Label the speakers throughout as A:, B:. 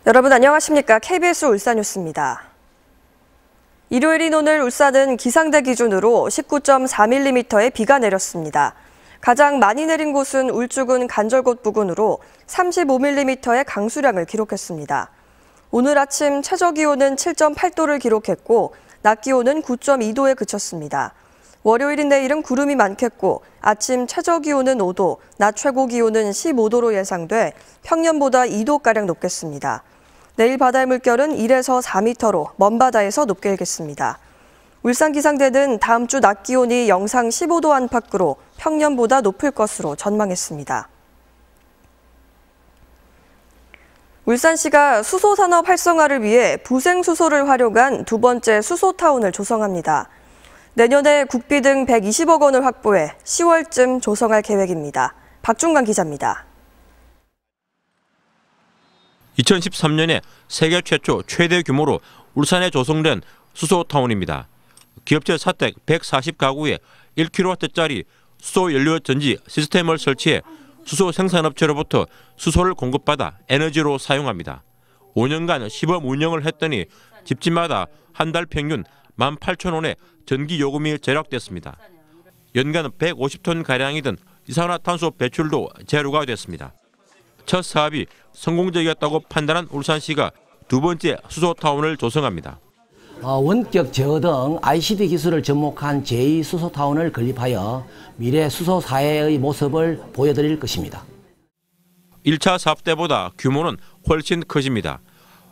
A: 여러분 안녕하십니까? KBS 울산뉴스입니다. 일요일인 오늘 울산은 기상대 기준으로 19.4mm의 비가 내렸습니다. 가장 많이 내린 곳은 울주군 간절곶 부근으로 35mm의 강수량을 기록했습니다. 오늘 아침 최저기온은 7.8도를 기록했고 낮 기온은 9.2도에 그쳤습니다. 월요일인 내일은 구름이 많겠고 아침 최저기온은 5도, 낮 최고기온은 15도로 예상돼 평년보다 2도가량 높겠습니다. 내일 바다의 물결은 1에서 4m로 먼바다에서 높게 일겠습니다. 울산기상대는 다음 주 낮 기온이 영상 15도 안팎으로 평년보다 높을 것으로 전망했습니다. 울산시가 수소산업 활성화를 위해 부생수소를 활용한 두 번째 수소타운을 조성합니다. 내년에 국비 등 120억 원을 확보해 10월쯤 조성할 계획입니다. 박중관 기자입니다.
B: 2013년에 세계 최초 최대 규모로 울산에 조성된 수소타운입니다. 기업체 사택 140가구에 1kW짜리 수소 연료 전지 시스템을 설치해 수소 생산업체로부터 수소를 공급받아 에너지로 사용합니다. 5년간 시범 운영을 했더니 집집마다 한 달 평균 18,000원의 전기 요금이 절약됐습니다. 연간 150톤가량이던 이산화탄소 배출도 제로가 됐습니다. 첫 사업이 성공적이었다고 판단한 울산시가 두 번째 수소타운을 조성합니다.
C: 원격 제어 등 ICT 기술을 접목한 제2수소타운을 건립하여 미래 수소사회의 모습을 보여드릴 것입니다.
B: 1차 사업 때보다 규모는 훨씬 커집니다.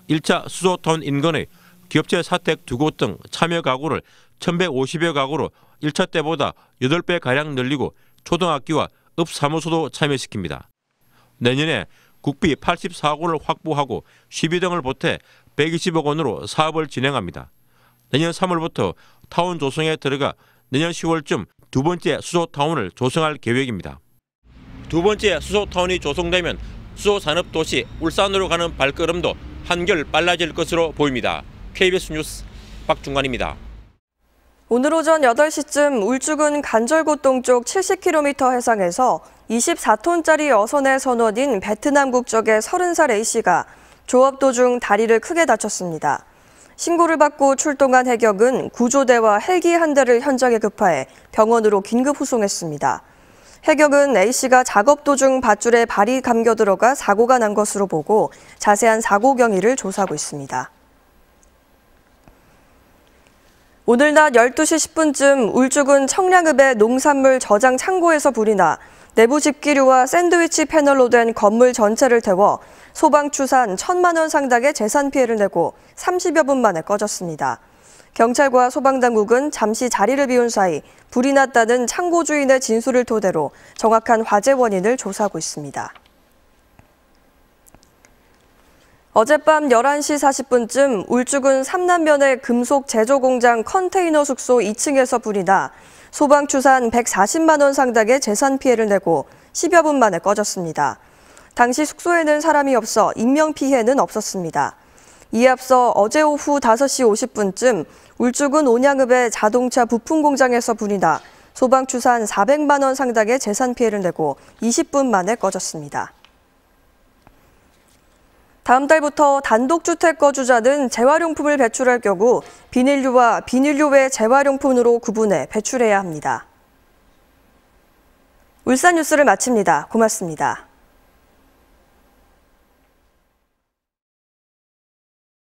B: 1차 수소타운 인근의 기업체 사택 2곳 등 참여 가구를 1,150여 가구로 1차 때보다 8배가량 늘리고 초등학교와 읍사무소도 참여시킵니다. 내년에 국비 84억 원을 확보하고 시비 등을 보태 120억 원으로 사업을 진행합니다. 내년 3월부터 타운 조성에 들어가 내년 10월쯤 두 번째 수소타운을 조성할 계획입니다. 두 번째 수소타운이 조성되면 수소산업도시 울산으로 가는 발걸음도 한결 빨라질 것으로 보입니다. KBS 뉴스 박중관입니다.
A: 오늘 오전 8시쯤 울주군 간절곶 동쪽 70km 해상에서 24톤짜리 어선의 선원인 베트남 국적의 30살 A씨가 조업 도중 다리를 크게 다쳤습니다. 신고를 받고 출동한 해경은 구조대와 헬기 한 대를 현장에 급파해 병원으로 긴급 후송했습니다. 해경은 A씨가 작업 도중 밧줄에 발이 감겨 들어가 사고가 난 것으로 보고 자세한 사고 경위를 조사하고 있습니다. 오늘 낮 12시 10분쯤 울주군 청량읍의 농산물 저장 창고에서 불이 나 내부 집기류와 샌드위치 패널로 된 건물 전체를 태워 소방추산 1,000만 원 상당의 재산 피해를 내고 30여 분 만에 꺼졌습니다. 경찰과 소방당국은 잠시 자리를 비운 사이 불이 났다는 창고 주인의 진술을 토대로 정확한 화재 원인을 조사하고 있습니다. 어젯밤 11시 40분쯤 울주군 삼남면의 금속 제조 공장 컨테이너 숙소 2층에서 불이 나 소방추산 140만 원 상당의 재산 피해를 내고 10여 분 만에 꺼졌습니다. 당시 숙소에는 사람이 없어 인명피해는 없었습니다. 이에 앞서 어제 오후 5시 50분쯤 울주군 온양읍의 자동차 부품 공장에서 불이 나 소방추산 400만 원 상당의 재산 피해를 내고 20분 만에 꺼졌습니다. 다음 달부터 단독주택 거주자는 재활용품을 배출할 경우 비닐류와 비닐류 외 재활용품으로 구분해 배출해야 합니다. 울산 뉴스를 마칩니다. 고맙습니다.